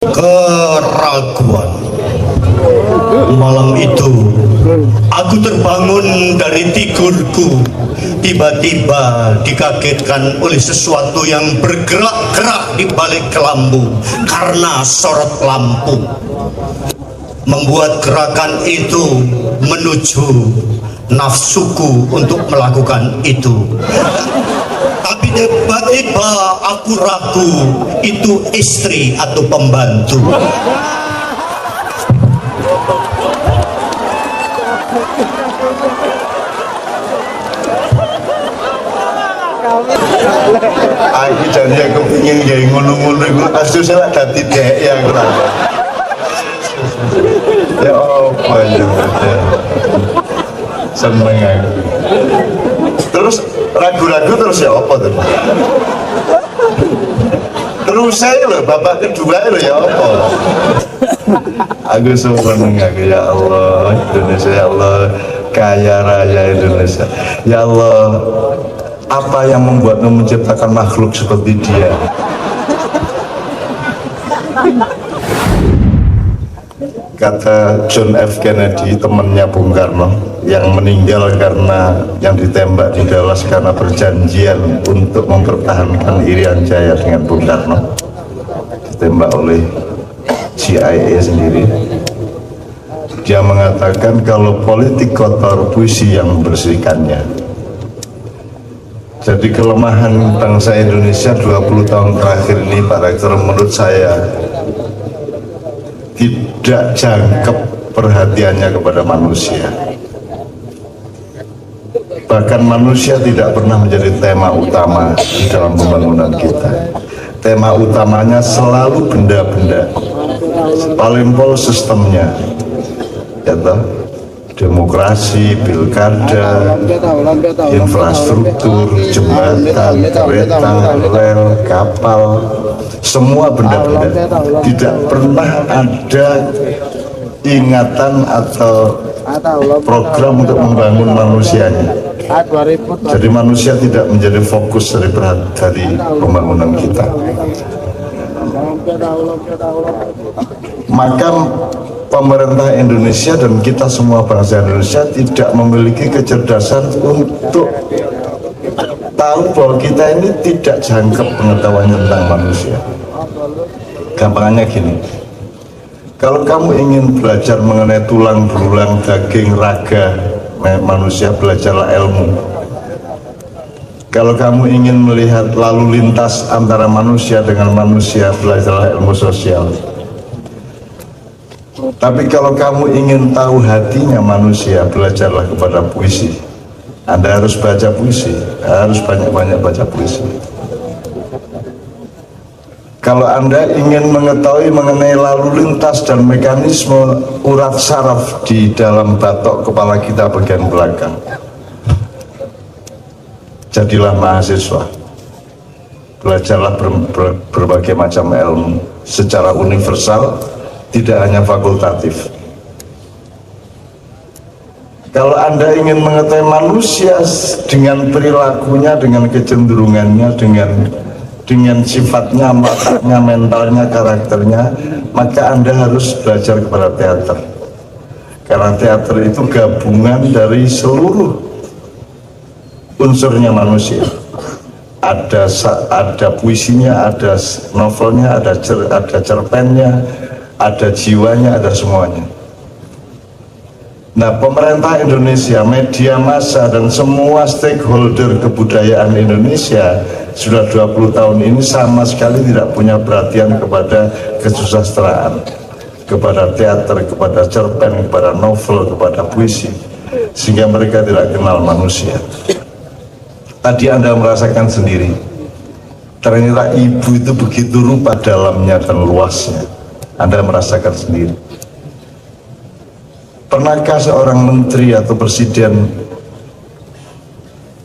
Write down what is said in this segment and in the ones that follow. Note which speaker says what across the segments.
Speaker 1: Keraguan. Malam itu aku terbangun dari tidurku, tiba-tiba dikagetkan oleh sesuatu yang bergerak-gerak di balik kelambu karena sorot lampu. Membuat gerakan itu menuju nafsuku untuk melakukan itu. Tapi tiba-tiba aku ragu itu istri atau pembantu.
Speaker 2: Aku janji aku ingin gaya ngono-ngono itu asus saya dadi dek ya aku rasa. Ya apa ya seneng aku. Terus ragu-ragu terus ya apa tuh? Terus saya loh bapak kedua loh ya apa? Aku seneng aku ya Allah Indonesia ya Allah kaya raya Indonesia ya Allah. Apa yang membuatmu menciptakan makhluk seperti dia? Kata John F. Kennedy, temannya Bung Karno, yang meninggal karena yang ditembak di Dallas karena perjanjian untuk mempertahankan Irian Jaya dengan Bung Karno, ditembak oleh CIA sendiri. Dia mengatakan kalau politik kotor, puisi yang membersihkannya. Jadi kelemahan bangsa Indonesia 20 tahun terakhir ini Pak Rektor menurut saya tidak jangkep perhatiannya kepada manusia. Bahkan manusia tidak pernah menjadi tema utama di dalam pembangunan kita. Tema utamanya selalu benda-benda, paling pol sistemnya, ya toh? Demokrasi, pilkada, infrastruktur, jembatan, kereta, rel, kapal, semua benda-benda. Tidak pernah ada ingatan atau program untuk membangun manusianya. Jadi manusia tidak menjadi fokus dari pembangunan kita. Maka pemerintah Indonesia dan kita semua bangsa Indonesia tidak memiliki kecerdasan untuk tahu bahwa kita ini tidak jangkep pengetahuan tentang manusia. Gampangnya gini, kalau kamu ingin belajar mengenai tulang belulang daging raga manusia, belajarlah ilmu. Kalau kamu ingin melihat lalu lintas antara manusia dengan manusia, belajarlah ilmu sosial. Tapi kalau kamu ingin tahu hatinya manusia, belajarlah kepada puisi. Anda harus baca puisi, harus banyak-banyak baca puisi. Kalau Anda ingin mengetahui mengenai lalu lintas dan mekanisme urat saraf di dalam batok kepala kita bagian belakang, jadilah mahasiswa. Belajarlah berbagai macam ilmu secara universal, tidak hanya fakultatif. Kalau Anda ingin mengetahui manusia dengan perilakunya, dengan kecenderungannya, dengan sifatnya, wataknya, mentalnya, karakternya, maka Anda harus belajar kepada teater. Karena teater itu gabungan dari seluruh unsurnya manusia. Ada puisinya, ada novelnya, ada cerpennya, ada jiwanya, ada semuanya. Nah, pemerintah Indonesia, media massa, dan semua stakeholder kebudayaan Indonesia sudah 20 tahun ini sama sekali tidak punya perhatian kepada kesusastraan, kepada teater, kepada cerpen, kepada novel, kepada puisi, sehingga mereka tidak kenal manusia. Tadi Anda merasakan sendiri, ternyata ibu itu begitu rupa dalamnya dan luasnya. Anda merasakan sendiri. Pernahkah seorang menteri atau presiden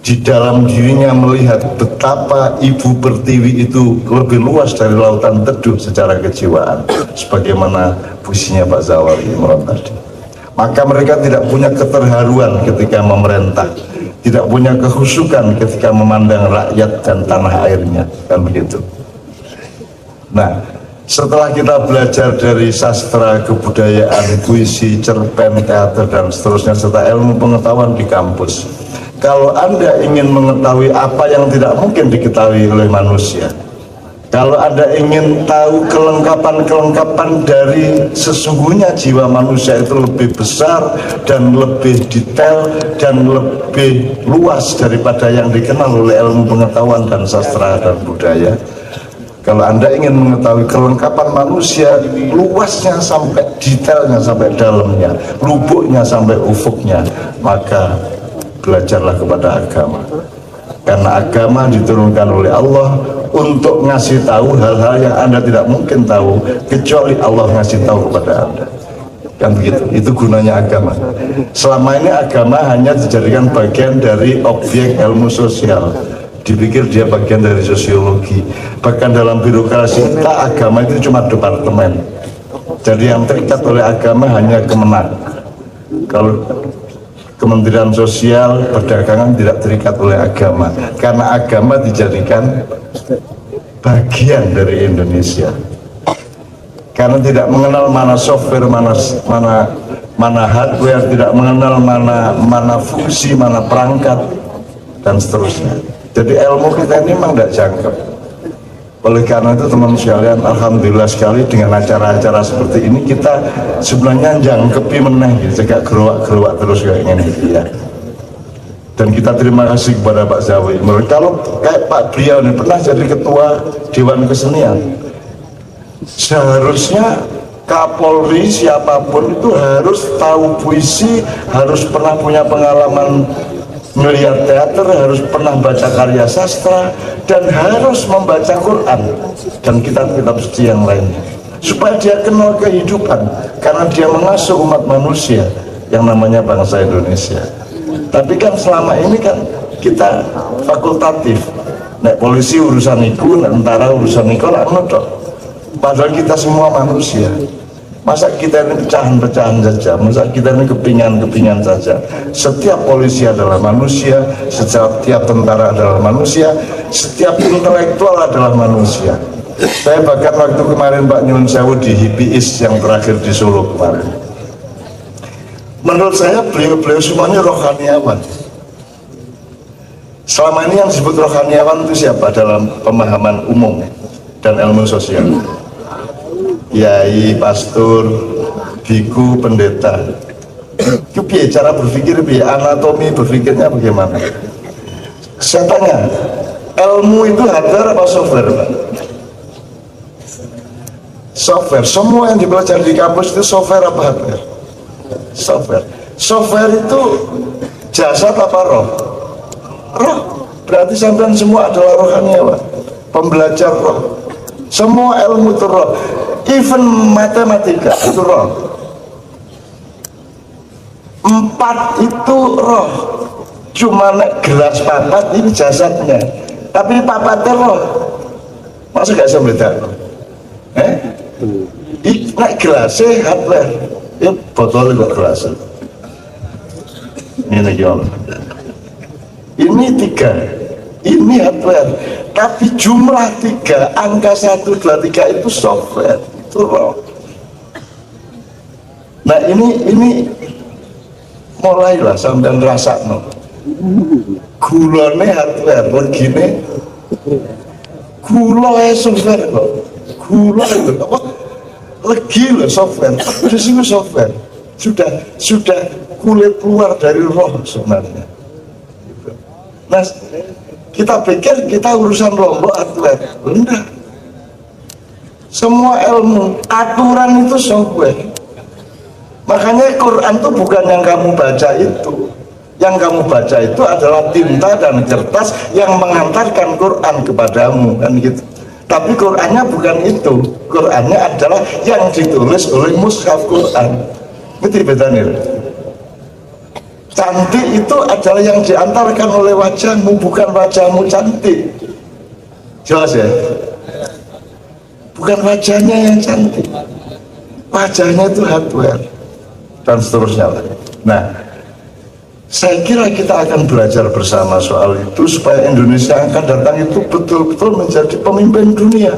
Speaker 2: di dalam dirinya melihat betapa Ibu Pertiwi itu lebih luas dari lautan teduh secara kejiwaan, sebagaimana puisinya Pak Zawari Imron tadi? Maka mereka tidak punya keterharuan ketika memerintah, tidak punya kehusukan ketika memandang rakyat dan tanah airnya, kan begitu. Nah, Setelah kita belajar dari sastra, kebudayaan, puisi, cerpen, teater, dan seterusnya, serta ilmu pengetahuan di kampus, kalau Anda ingin mengetahui apa yang tidak mungkin diketahui oleh manusia, kalau Anda ingin tahu kelengkapan-kelengkapan dari sesungguhnya jiwa manusia itu lebih besar dan lebih detail dan lebih luas daripada yang dikenal oleh ilmu pengetahuan dan sastra dan budaya. Kalau Anda ingin mengetahui kelengkapan manusia, luasnya sampai detailnya, sampai dalamnya, lubuknya sampai ufuknya, maka belajarlah kepada agama. Karena agama diturunkan oleh Allah untuk ngasih tahu hal-hal yang Anda tidak mungkin tahu kecuali Allah ngasih tahu kepada Anda. Kan begitu, itu gunanya agama. Selama ini agama hanya dijadikan bagian dari objek ilmu sosial, dipikir dia bagian dari sosiologi. Bahkan dalam birokrasi kita, agama itu cuma departemen. Jadi yang terikat oleh agama hanya Kemenak. Kalau Kementerian Sosial, Perdagangan tidak terikat oleh agama, karena agama dijadikan bagian dari Indonesia. Karena tidak mengenal mana software, mana hardware, tidak mengenal mana fungsi, mana perangkat, dan seterusnya. Jadi ilmu kita ini memang tidak jangkep. Oleh karena itu teman sekalian, alhamdulillah sekali dengan acara-acara seperti ini kita sebenarnya jangkepi meneh gitu, cegak gerowak terus kayak gini ya. Dan kita terima kasih kepada Pak Zawi. Kalau kayak Pak beliau ini pernah jadi ketua Dewan Kesenian, seharusnya Kapolri siapapun itu harus tahu puisi, harus pernah punya pengalaman melihat teater, harus pernah baca karya sastra, dan harus membaca Quran dan kitab-kitab suci yang lainnya, supaya dia kenal kehidupan, karena dia mengasuh umat manusia yang namanya bangsa Indonesia. Tapi kan selama ini kan kita fakultatif, nek polisi urusan iku, nek tentara urusan iku, padahal kita semua manusia. Masa kita ini pecahan-pecahan saja, masa kita ini kepingan-kepingan saja. Setiap polisi adalah manusia, setiap tentara adalah manusia, setiap intelektual adalah manusia. Saya bahkan waktu kemarin Pak Nyun Sewu di HIPIIS yang terakhir di Solo kemarin, menurut saya beliau-beliau semuanya rohaniawan. Selama ini yang disebut rohaniawan itu siapa dalam pemahaman umum dan ilmu sosial? Kiai, pastor, biku, pendeta. Itu cara berpikir, anatomi berpikirnya bagaimana? Saya tanya, ilmu itu hardware apa software, Pak? Software. Semua yang dipelajari di kampus itu software apa hardware? Software. Software itu jasad apa roh? Roh. Berarti sampean semua adalah rohaniawan, pembelajar roh. Semua ilmu itu roh. Even matematika itu roh. 4 itu roh. Cuma nek gelas papat ini jasadnya, tapi papatnya roh. Masa gak bisa bedakan? Nek gelasnya hardware, ya botolnya kok gelasnya. Ini gimana? Ini 3, ini hardware. Tapi jumlah 3, angka 1, 2, 3 itu software, itu roh. Nah ini mulailah sampai rasa no. Gulane hardware, begini gula software kok. Gula itu apa? Legi loh software, di sini software. Sudah kulit keluar dari roh sebenarnya. Nah, kita pikir kita urusan lombok hardware, enggak. Semua ilmu, aturan itu software. Makanya Quran itu bukan yang kamu baca itu. Yang kamu baca itu adalah tinta dan kertas yang mengantarkan Quran kepadamu, kan gitu. Tapi Qurannya bukan itu. Qurannya adalah yang ditulis oleh mushaf Quran. Itu bedanya. Cantik itu adalah yang diantarkan oleh wajahmu, bukan wajahmu cantik. Jelas ya? Bukan wajahnya yang cantik, wajahnya itu hardware dan seterusnya. Nah, saya kira kita akan belajar bersama soal itu supaya Indonesia yang akan datang itu betul-betul menjadi pemimpin dunia.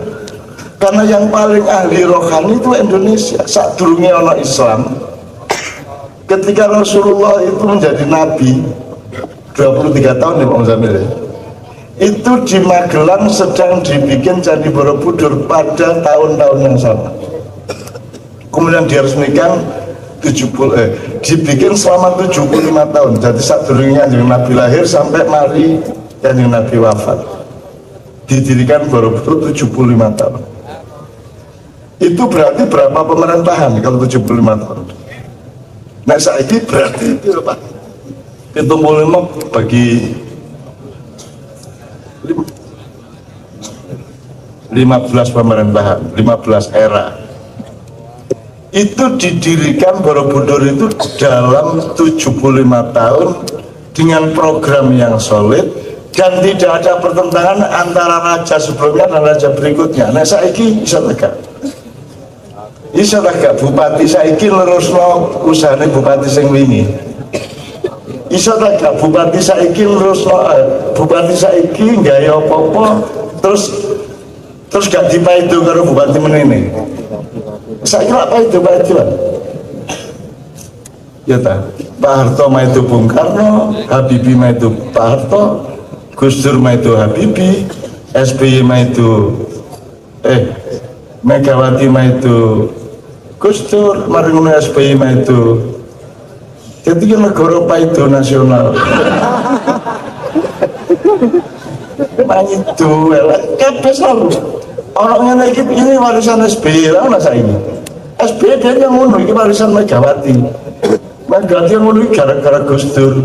Speaker 2: Karena yang paling ahli rohani itu Indonesia. Saat durungnya ono Islam, ketika Rasulullah itu menjadi nabi 23 tahun ya Pak Muzamil, itu di Magelang sedang dibikin Candi Borobudur pada tahun-tahun yang sama. Kemudian diresmikan dibikin selama 75 tahun. Jadi saat durungnya Nabi lahir sampai mari Kanjeng Nabi wafat, didirikan Borobudur 75 tahun. Itu berarti berapa pemerintahan kalau 75 tahun? Nah saiki berarti itu Pak, 75 bagi 15 pemerintahan, 15 era. Itu didirikan Borobudur itu dalam 75 tahun dengan program yang solid dan tidak ada pertentangan antara raja sebelumnya dan raja berikutnya. Nah saiki bisa tegak. Bisa gak bupati saiki lerusno usahane bupati sing wingi. Iso gak bupati saiki lerusno bupati saiki gawe apa-apa terus gak dipaido karo bupati menene. Saiki lak paido Pak Edwan. Ya ta, Pak Harto maido Bung Karno, Habibie maido Pak Harto, Gus Dur maido Habibie, SBY maido Megawati maido Gus Dur, mari ngono SBY maido. Jadi kan negara paido nasional. Maido kabeh selalu. Orang ngene iki ini warisan SBY lah ana saiki. SBY dia yang ngono iki warisan Megawati. Megawati yang ngono iki gara-gara Gus Dur.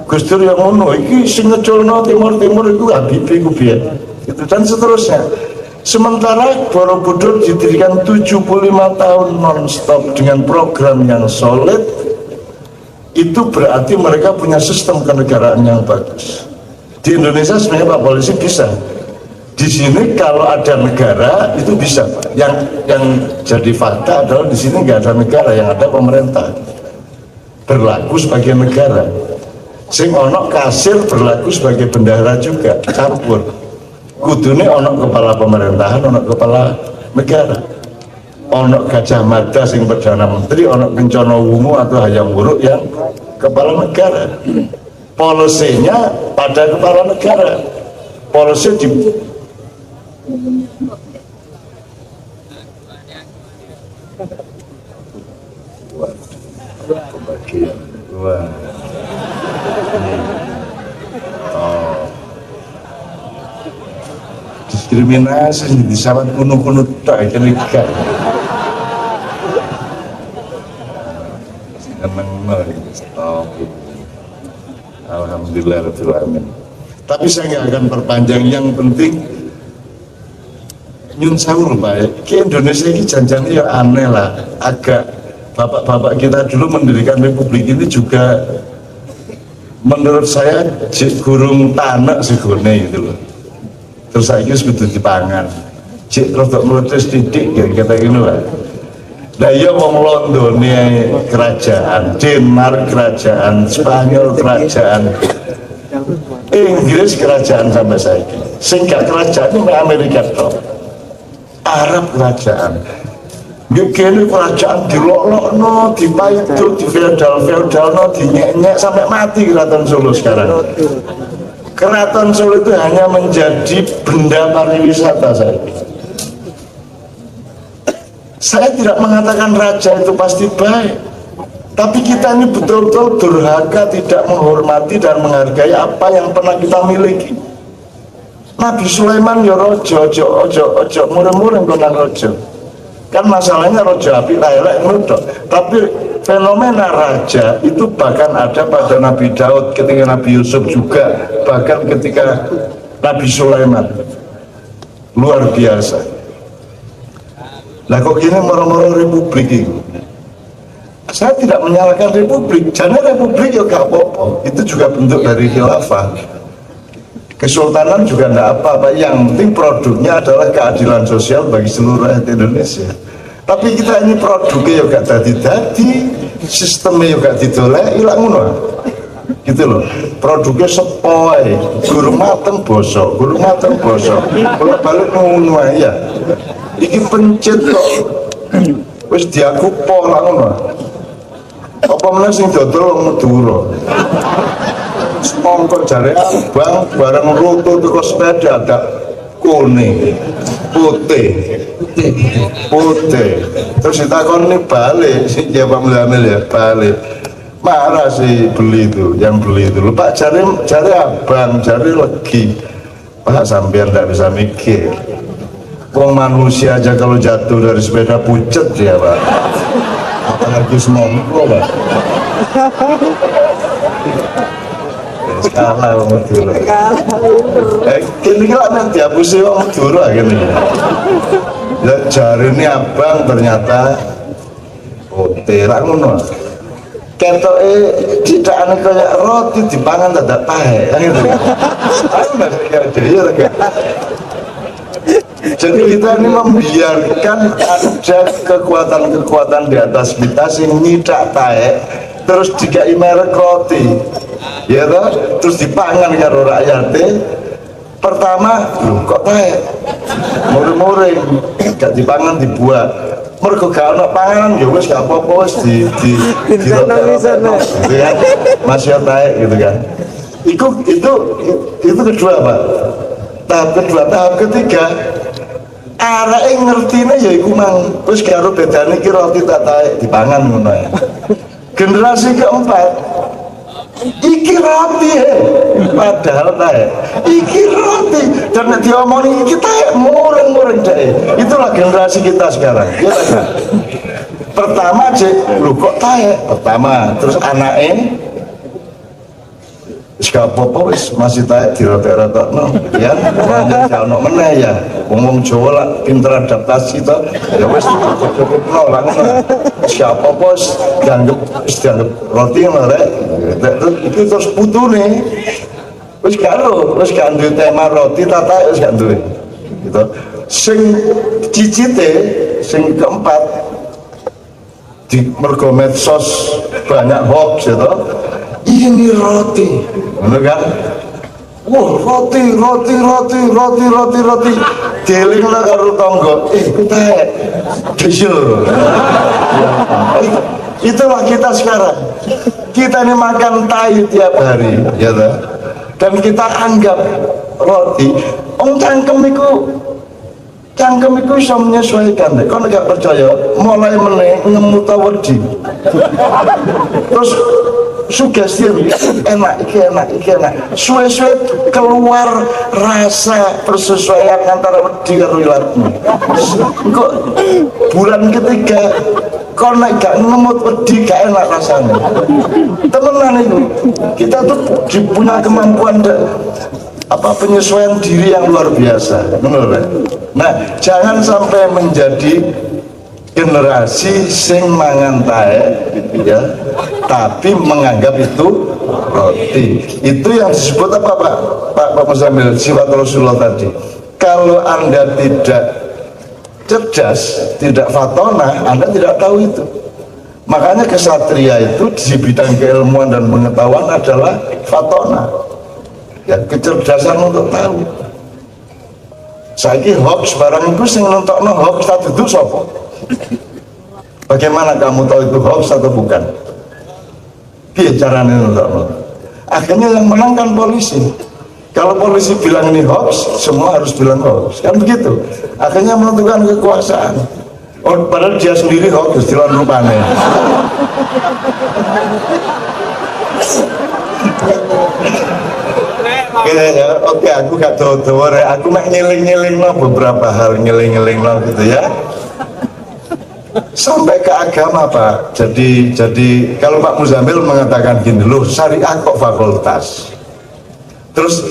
Speaker 2: Gus Dur yang ngono iki sing ngeculno timur-timur iku Habibie ku piye. Itu dan seterusnya. Sementara Borobudur didirikan 75 tahun non-stop dengan program yang solid, itu berarti mereka punya sistem kenegaraan yang bagus. Di Indonesia sebenarnya Pak Polisi bisa. Di sini kalau ada negara itu bisa. Yang jadi fakta adalah di sini nggak ada negara, yang ada pemerintah berlaku sebagai negara. Sing ono kasir berlaku sebagai bendahara juga, campur. Kudune ono kepala pemerintahan, ono kepala negara, ono Gajah Mada sing perdana menteri, ono Kencana Wungu atau Hayam Wuruk yang kepala negara. Polisinya pada kepala negara. Polisi di pembagian dua. Diskriminasi di sahabat kuno-kuno tak kena ikan. Alhamdulillah Rabbil Alamin. Tapi saya nggak akan perpanjang, yang penting nyun sahur Pak. Ke Indonesia ini janjinya ya aneh lah, agak bapak-bapak kita dulu mendirikan republik ini juga menurut saya gurung tanak segone gitu loh. Terus saya sudah dipangan cik rodok meletus titik ya kata gini lah. Nah ya wong London kerajaan, Denmark kerajaan, Spanyol kerajaan, Inggris kerajaan sampai saya sehingga kerajaan ini Amerika toh, Arab kerajaan begini kerajaan dilolokno, dipaido, di feodal-feodalno, dinyek-nyek sampai mati Keraton Solo sekarang. Keraton Solo itu hanya menjadi benda pariwisata saya. Saya tidak mengatakan raja itu pasti baik, tapi kita ini betul-betul durhaka, tidak menghormati dan menghargai apa yang pernah kita miliki. Nabi Sulaiman ya rojo, ojo, murah-murah konan rojo. Kan masalahnya rojo api layak nudok, tapi fenomena raja itu bahkan ada pada Nabi Daud, ketika Nabi Yusuf juga, bahkan ketika Nabi Sulaiman. Luar biasa. Nah kok gini moro-moro republik ini? Saya tidak menyalahkan republik, jangan republik ya gak apa-apa, itu juga bentuk dari khilafah. Kesultanan juga tidak apa-apa, yang penting produknya adalah keadilan sosial bagi seluruh rakyat Indonesia. Tapi kita ini produknya ya gak tadi-tadi, sistemnya ya gak didolek, ilang ngono gitu loh. Produknya sepoi, guru mateng bosok, kalau balik ngono ya. iki pencet kok wis diakupo lah ngono. Apa meneh sing dodol Madura. Mongko jare abang bareng rutu teko sepeda ada kuning, putih. Terus ditakoni balik si Pak Muzamil ya balik. Marah sih yang beli itu. Lupa cari abang, cari lagi. Pak sampean tidak bisa mikir. Wong manusia aja kalau jatuh dari sepeda pucet ya Pak. Apalagi semongko Pak. Kalah wong Madura. Kini kan nanti dihapusi wong Madura gini. Ya jari ini abang ternyata terak ngono. Ketoke didakane kaya roti dipangan dadak pahe. Gitu. Jadi kita ini membiarkan ada kekuatan-kekuatan di atas kita sing nyidak taek terus dikai merek roti. Ya toh, terus dipangan karo rakyate. Pertama, kok taek? Muring-muring, gak dipangan dibuat. Mergo gak ono panganan ya wis gak apa-apa wis di ya masih taek gitu kan. Itu kedua Pak. Tahap ketiga areke ngertine ya iku mang wis karo bedane iki roti tak taek dipangan ngono ya. Generasi keempat iki roti padahal taek iki roti dan nek diomongin iki taek mureng-mureng deh. Itulah generasi kita sekarang ya, pertama cek lu kok taek pertama terus anaknya gak apa-apa wis masih taek dirotek-rotekno ya ono meneh ya wong Jawa lah pinter adaptasi to ya wis cukup-cukupno lah ngono gak apa-apa wis dianggap roti ngono rek itu terus putune wis gak duwe tema roti taek wis gak duwe gitu sing cicite sing keempat di mergo medsos banyak hoax ya toh ini roti, bener kan? Wah roti, deling lah karo tonggo, taek, besok. Itulah kita sekarang. Kita ini makan tai tiap hari, ya toh. Dan kita anggap roti, cangkem itu bisa menyesuaikan deh. Kalau nggak percaya, mulai nemu tawadi. Terus sugesti enak. Suwe-suwe keluar rasa persesuaian antara wedi karo ilatmu. Kok bulan ketiga kok nek gak nemu wedi gak enak rasanya. Temenan itu. Kita tuh punya kemampuan penyesuaian diri yang luar biasa. Benar. Nah, jangan sampai menjadi generasi sing mangan taek ya tapi menganggap itu roti. Itu yang disebut apa Pak Muzamil, sifat Rasulullah tadi. Kalau Anda tidak cerdas, tidak fatona, Anda tidak tahu itu. Makanya kesatria itu di bidang keilmuan dan pengetahuan adalah fatona ya, kecerdasan untuk tahu. Saiki hoax barang itu sing nentokno hoax tak dudu sapa? Bagaimana kamu tahu itu hoax atau bukan? Piye caranya nentokno? Akhirnya yang menang kan polisi. Kalau polisi bilang ini hoax, semua harus bilang hoax. Kan begitu. Akhirnya menentukan kekuasaan. Oh, padahal dia sendiri hoax di luar rupanya. Oke, aku gak tahu aku mak nyeling beberapa hal nyeling gitu ya. Sampai ke agama Pak. Jadi kalau Pak Muzamil mengatakan gini loh, syariah kok fakultas. Terus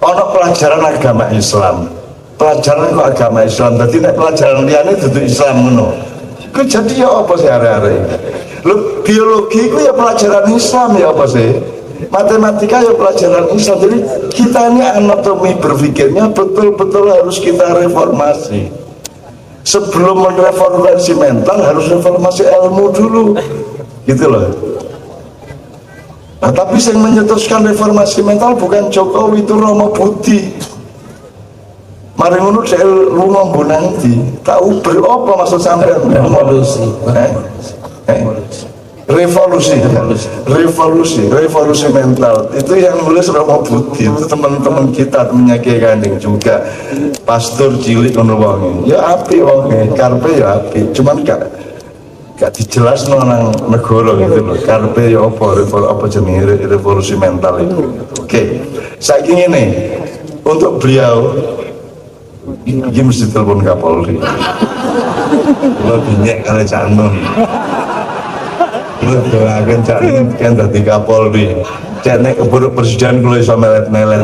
Speaker 2: ono pelajaran agama Islam. Pelajaran kok agama Islam. Jadi nek pelajaran liane itu Islam ngono. Ku jadi ya apa sih hari-hari? Lu biologi ku ya pelajaran Islam ya apa sih? Matematika ya pelajaran Islam. Jadi kita ini anatomi berpikirnya betul-betul harus kita reformasi. Sebelum mereformasi mental harus reformasi ilmu dulu, gitu loh. Nah, tapi yang menyetuskan reformasi mental bukan Jokowi, itu Romo Budi. Mari ngono dhek lunga nggo nang ndi? Tahu ber apa maksud sampean?
Speaker 3: Revolusi.
Speaker 2: Revolusi mental. Itu yang nulis Romo Budi. Itu teman-teman kita, temannya Kiai Kanding juga. Pastor cilik ngono wonge. Ya apik wonge, karepe ya apik. Cuman gak dijelasno nang negara gitu loh. Karepe ya apa jenenge revolusi mental itu. Oke. Saiki ngene. Untuk beliau ini mesti telepon Kapolri. Lo binyak kali Cak Nun. Lo doakan Cak Nun kan dadi Kapolri. Cak nek keburu presiden kulo iso melet-melet.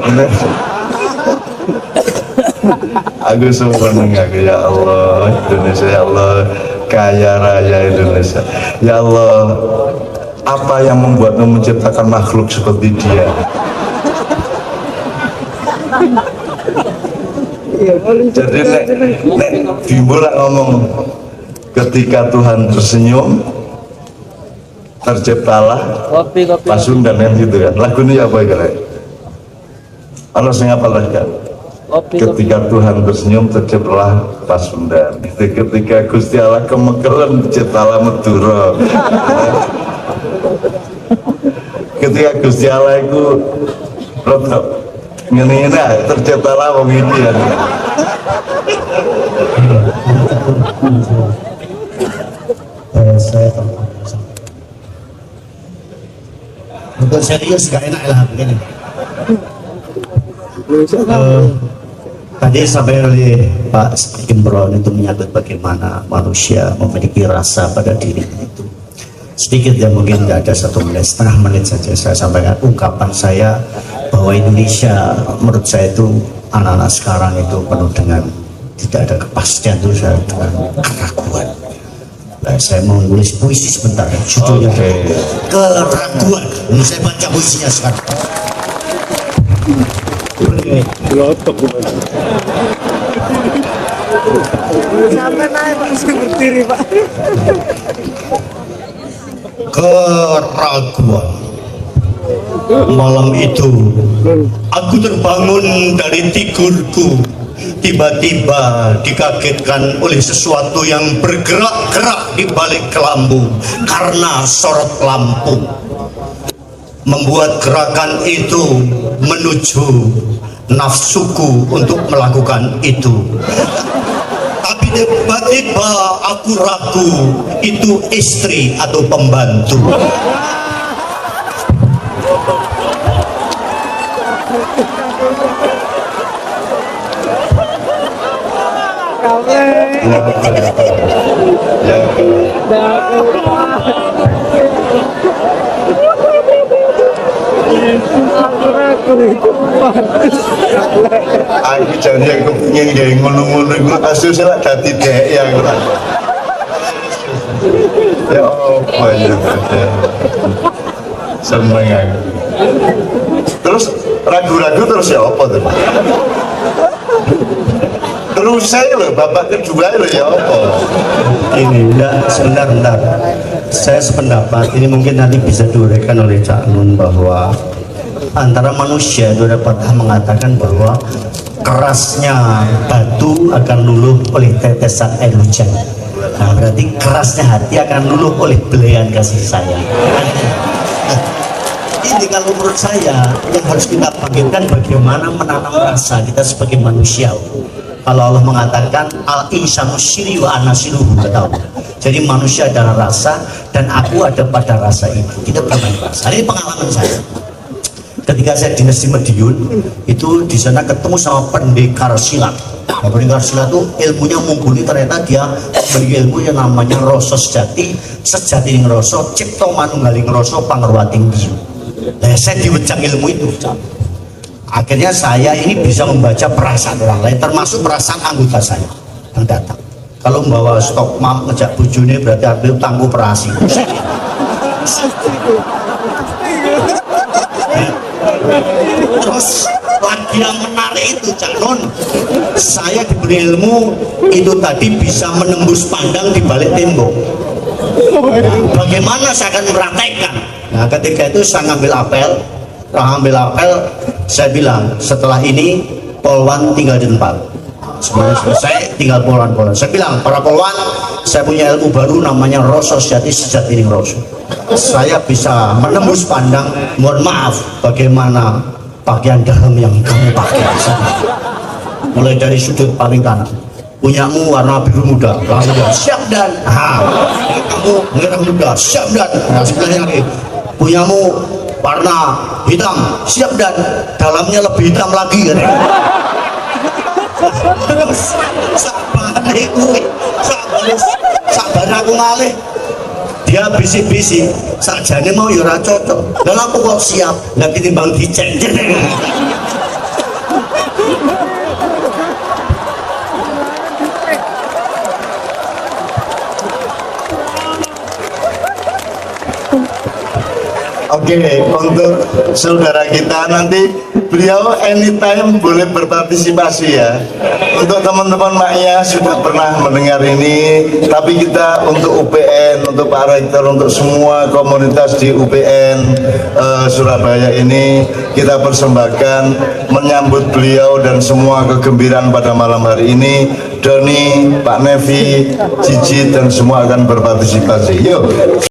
Speaker 2: Aku seneng aku, ya Allah, Indonesia, ya Allah, kaya raya Indonesia. Ya Allah, apa yang membuatmu menciptakan makhluk seperti dia? Jadi nek Bimbo lah ngomong ketika Tuhan tersenyum terciptalah Pasundan kan gitu kan. Lagunya apa ya kalian? Ana sing apa lagi kan? Ketika Tuhan tersenyum terciptalah Pasundan. Ketika Gusti Allah kemekelen terciptalah Madura. Ketika Gusti Allah itu rodok ngene terciptalah wong iki ya.
Speaker 1: Untuk serius gak enak lah begini. Tadi sampai oleh Pak Imron itu menyangkut bagaimana manusia memiliki rasa pada dirinya itu. Sedikit ya, mungkin tidak ada 1 menit, setengah menit saja saya sampaikan ungkapan saya bahwa Indonesia menurut saya itu anak-anak sekarang itu penuh dengan tidak ada kepastian, itu dengan keraguan. Nah, saya mau nulis puisi sebentar, judulnya Keraguan. Ini saya baca puisinya sekarang.
Speaker 3: Sampai naik langsung berdiri, Pak.
Speaker 1: Keraguan. Malam itu aku terbangun dari tidurku, tiba-tiba dikagetkan oleh sesuatu yang bergerak-gerak di balik kelambu karena sorot lampu. Membuat gerakan itu menuju nafsuku untuk melakukan itu. Tapi tiba-tiba aku ragu itu istri atau pembantu.
Speaker 2: Aku jadi yang kepingin kayak ngono-ngono itu kasus lah dati dek yang ya apa ya seneng aku. Terus ragu-ragu terus ya apa tuh? Terus saya loh babak kedua loh ya apa?
Speaker 1: Ini enggak, sebentar. Saya sependapat, ini mungkin nanti bisa diuraikan oleh Cak Nun bahwa antara manusia itu ada pepatah mengatakan bahwa kerasnya batu akan luluh oleh tetesan air hujan. Nah, berarti kerasnya hati akan luluh oleh belayan kasih sayang. Ini kalau menurut saya yang harus kita bangkitkan bagaimana menanam rasa kita sebagai manusia. Kalau Allah mengatakan al-insanu syiri wa ana siluhu, jadi manusia adalah rasa dan aku ada pada rasa itu. Kita bermain rasa. Ini pengalaman saya. Ketika saya dinas di Madiun, itu di sana ketemu sama pendekar silat. Nah, pendekar silat itu ilmunya mumpuni, ternyata dia memiliki ilmu yang namanya rasa sejati, sejati ngeroso, cipto manunggaling ngeroso, pangerwating biyu. Nah, saya diwejang ilmu itu. Akhirnya saya ini bisa membaca perasaan orang lain, termasuk perasaan anggota saya yang datang. Kalau membawa stok mam ngejak bujune berarti ambil tangguh operasi. Terus lagi yang menarik itu Cak Nun, saya diberi ilmu itu tadi bisa menembus pandang di balik tembok. Bagaimana saya akan mempraktekkan? Nah, ketika itu saya ngambil apel, saya bilang setelah ini Polwan tinggal di tempat. semuanya selesai, tinggal polwan-polwan. Saya bilang, para polwan, saya punya ilmu baru namanya rasa sejati sejati ning rasa. Saya bisa menembus pandang, mohon maaf, bagaimana pakaian dalam yang kamu pakai di sana. Mulai dari sudut paling kanan, punyamu warna biru muda, langsung siap dan kamu merah muda, siap dan sebelahnya lagi punyamu warna hitam, siap dan dalamnya lebih hitam lagi kan. Sabar aku ngalih, dia bisik-bisik sakjane mau yura cocok dan aku kok siap nggak ditimbang dicek.
Speaker 2: Oke, untuk saudara kita nanti beliau anytime boleh berpartisipasi ya. Untuk teman-teman maknya sudah pernah mendengar ini, tapi kita untuk UPN, untuk Pak Rektor, untuk semua komunitas di UPN Surabaya ini kita persembahkan menyambut beliau dan semua kegembiraan pada malam hari ini. Doni, Pak Nevi, Cici dan semua akan berpartisipasi. Yuk.